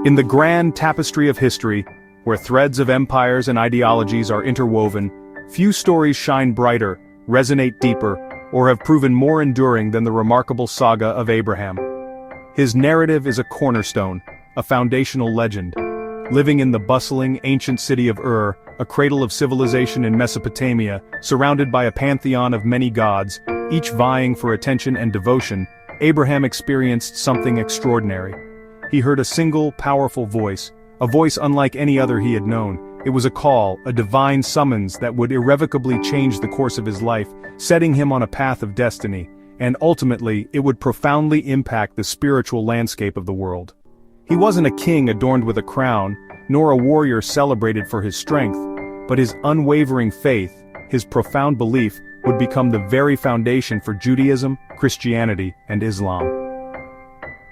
In the grand tapestry of history, where threads of empires and ideologies are interwoven, few stories shine brighter, resonate deeper, or have proven more enduring than the remarkable saga of Abraham. His narrative is a cornerstone, a foundational legend. Living in the bustling, ancient city of Ur, a cradle of civilization in Mesopotamia, surrounded by a pantheon of many gods, each vying for attention and devotion, Abraham experienced something extraordinary. He heard a single, powerful voice, a voice unlike any other he had known. It was a call, a divine summons that would irrevocably change the course of his life, setting him on a path of destiny, and ultimately, it would profoundly impact the spiritual landscape of the world. He wasn't a king adorned with a crown, nor a warrior celebrated for his strength, but his unwavering faith, his profound belief, would become the very foundation for Judaism, Christianity, and Islam.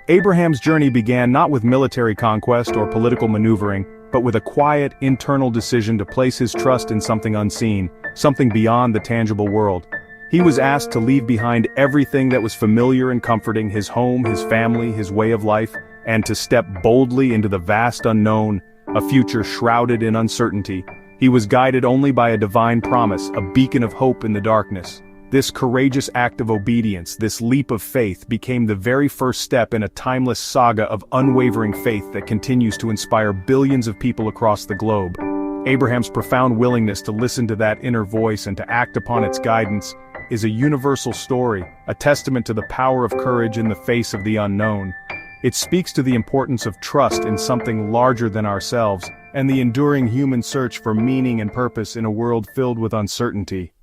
Abraham's journey began not with military conquest or political maneuvering, but with a quiet, internal decision to place his trust in something unseen, something beyond the tangible world. He was asked to leave behind everything that was familiar and comforting, his home, his family, his way of life, and to step boldly into the vast unknown, a future shrouded in uncertainty. He was guided only by a divine promise, a beacon of hope in the darkness. This courageous act of obedience, this leap of faith, became the very first step in a timeless saga of unwavering faith that continues to inspire billions of people across the globe. Abraham's profound willingness to listen to that inner voice and to act upon its guidance is a universal story, a testament to the power of courage in the face of the unknown. It speaks to the importance of trust in something larger than ourselves, and the enduring human search for meaning and purpose in a world filled with uncertainty.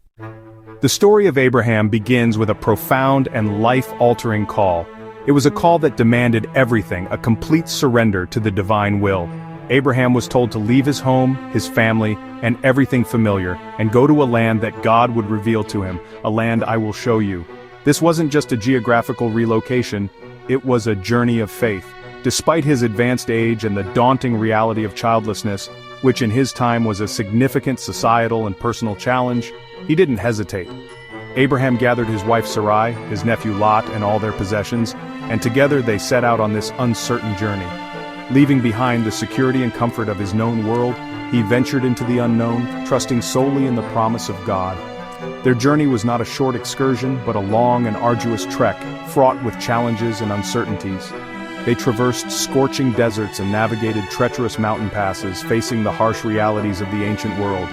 The story of Abraham begins with a profound and life-altering call. It was a call that demanded everything, a complete surrender to the divine will. Abraham was told to leave his home, his family, and everything familiar, and go to a land that God would reveal to him, a land I will show you. This wasn't just a geographical relocation, it was a journey of faith. Despite his advanced age and the daunting reality of childlessness, which in his time was a significant societal and personal challenge, he didn't hesitate. Abraham gathered his wife Sarai, his nephew Lot, and all their possessions, and together they set out on this uncertain journey. Leaving behind the security and comfort of his known world, he ventured into the unknown, trusting solely in the promise of God. Their journey was not a short excursion, but a long and arduous trek, fraught with challenges and uncertainties. They traversed scorching deserts and navigated treacherous mountain passes, facing the harsh realities of the ancient world.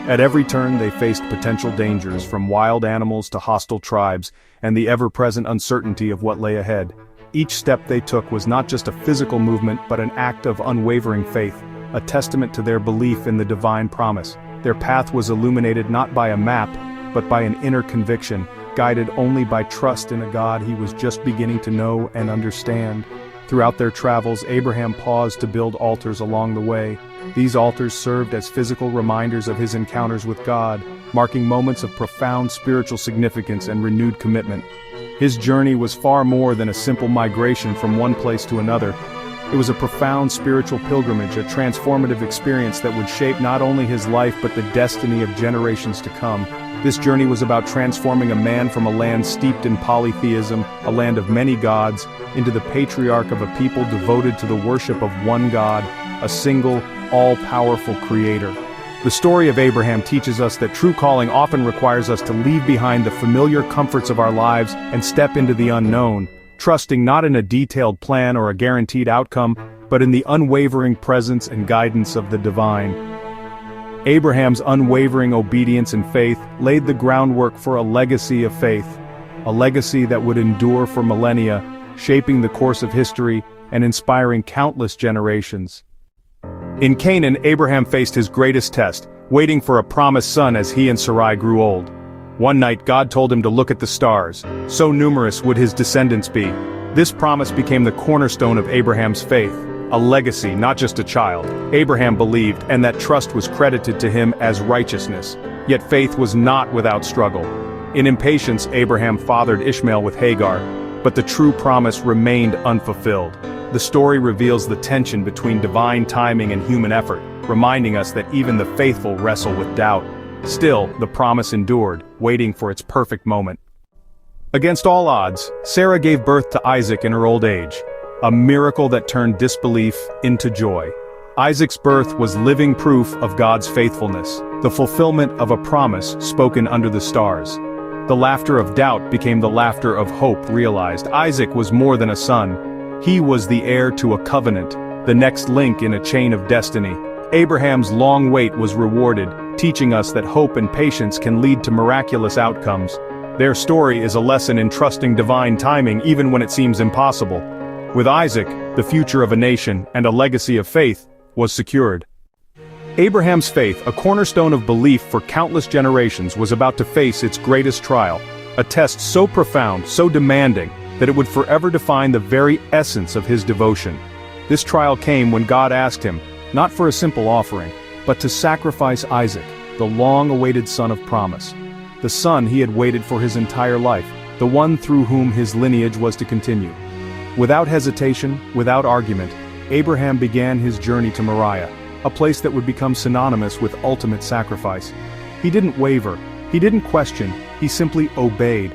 At every turn they faced potential dangers, from wild animals to hostile tribes, and the ever-present uncertainty of what lay ahead. Each step they took was not just a physical movement, but an act of unwavering faith, a testament to their belief in the divine promise. Their path was illuminated not by a map, but by an inner conviction, guided only by trust in a God he was just beginning to know and understand. Throughout their travels, Abraham paused to build altars along the way. These altars served as physical reminders of his encounters with God, marking moments of profound spiritual significance and renewed commitment. His journey was far more than a simple migration from one place to another. It was a profound spiritual pilgrimage, a transformative experience that would shape not only his life but the destiny of generations to come. This journey was about transforming a man from a land steeped in polytheism, a land of many gods, into the patriarch of a people devoted to the worship of one God, a single, all-powerful creator. The story of Abraham teaches us that true calling often requires us to leave behind the familiar comforts of our lives and step into the unknown, trusting not in a detailed plan or a guaranteed outcome, but in the unwavering presence and guidance of the divine. Abraham's unwavering obedience and faith laid the groundwork for a legacy of faith, a legacy that would endure for millennia, shaping the course of history and inspiring countless generations. In Canaan, Abraham faced his greatest test, waiting for a promised son as he and Sarai grew old. One night, God told him to look at the stars. So numerous would his descendants be. This promise became the cornerstone of Abraham's faith, a legacy, not just a child. Abraham believed, and that trust was credited to him as righteousness. Yet faith was not without struggle. In impatience, Abraham fathered Ishmael with Hagar, but the true promise remained unfulfilled. The story reveals the tension between divine timing and human effort, reminding us that even the faithful wrestle with doubt. Still, the promise endured, waiting for its perfect moment. Against all odds, Sarah gave birth to Isaac in her old age. a miracle that turned disbelief into joy. Isaac's birth was living proof of God's faithfulness, the fulfillment of a promise spoken under the stars. The laughter of doubt became the laughter of hope realized. Isaac was more than a son. He was the heir to a covenant, the next link in a chain of destiny. Abraham's long wait was rewarded, teaching us that hope and patience can lead to miraculous outcomes. Their story is a lesson in trusting divine timing even when it seems impossible. With Isaac, the future of a nation and a legacy of faith was secured. Abraham's faith, a cornerstone of belief for countless generations, was about to face its greatest trial, a test so profound, so demanding, that it would forever define the very essence of his devotion. This trial came when God asked him, not for a simple offering, but to sacrifice Isaac, the long-awaited son of promise. The son he had waited for his entire life, the one through whom his lineage was to continue. Without hesitation, without argument, Abraham began his journey to Moriah, a place that would become synonymous with ultimate sacrifice. He didn't waver, he didn't question, he simply obeyed.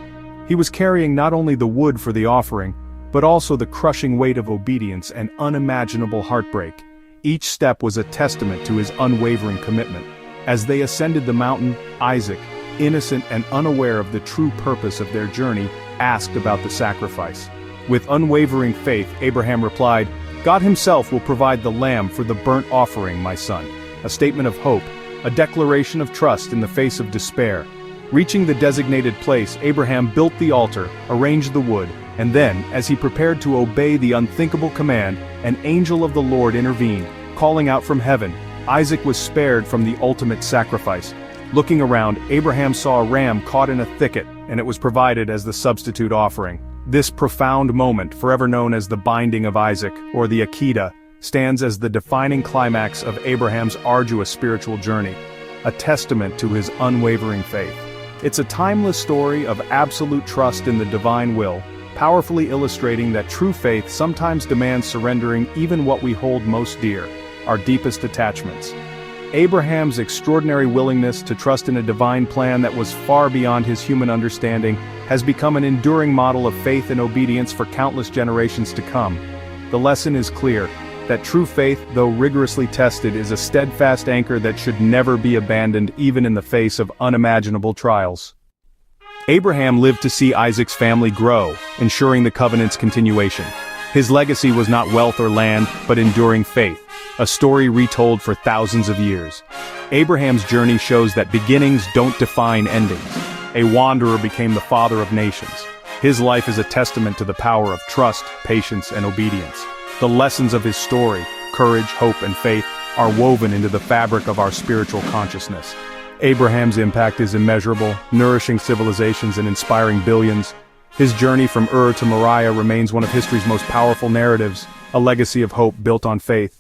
He was carrying not only the wood for the offering, but also the crushing weight of obedience and unimaginable heartbreak. Each step was a testament to his unwavering commitment. As they ascended the mountain, Isaac, innocent and unaware of the true purpose of their journey, asked about the sacrifice. With unwavering faith, Abraham replied, "God himself will provide the lamb for the burnt offering, my son." A statement of hope, a declaration of trust in the face of despair. Reaching the designated place, Abraham built the altar, arranged the wood, and then, as he prepared to obey the unthinkable command, an angel of the Lord intervened, calling out from heaven. Isaac was spared from the ultimate sacrifice. Looking around, Abraham saw a ram caught in a thicket, and it was provided as the substitute offering. This profound moment, forever known as the binding of Isaac, or the Akedah, stands as the defining climax of Abraham's arduous spiritual journey, a testament to his unwavering faith. It's a timeless story of absolute trust in the divine will, powerfully illustrating that true faith sometimes demands surrendering even what we hold most dear, our deepest attachments. Abraham's extraordinary willingness to trust in a divine plan that was far beyond his human understanding has become an enduring model of faith and obedience for countless generations to come. The lesson is clear, that true faith, though rigorously tested, is a steadfast anchor that should never be abandoned even in the face of unimaginable trials. Abraham lived to see Isaac's family grow, ensuring the covenant's continuation. His legacy was not wealth or land, but enduring faith, a story retold for thousands of years. Abraham's journey shows that beginnings don't define endings. A wanderer became the father of nations. His life is a testament to the power of trust, patience, and obedience. The lessons of his story, courage, hope, and faith, are woven into the fabric of our spiritual consciousness. Abraham's impact is immeasurable, nourishing civilizations and inspiring billions. His journey from Ur to Moriah remains one of history's most powerful narratives, a legacy of hope built on faith,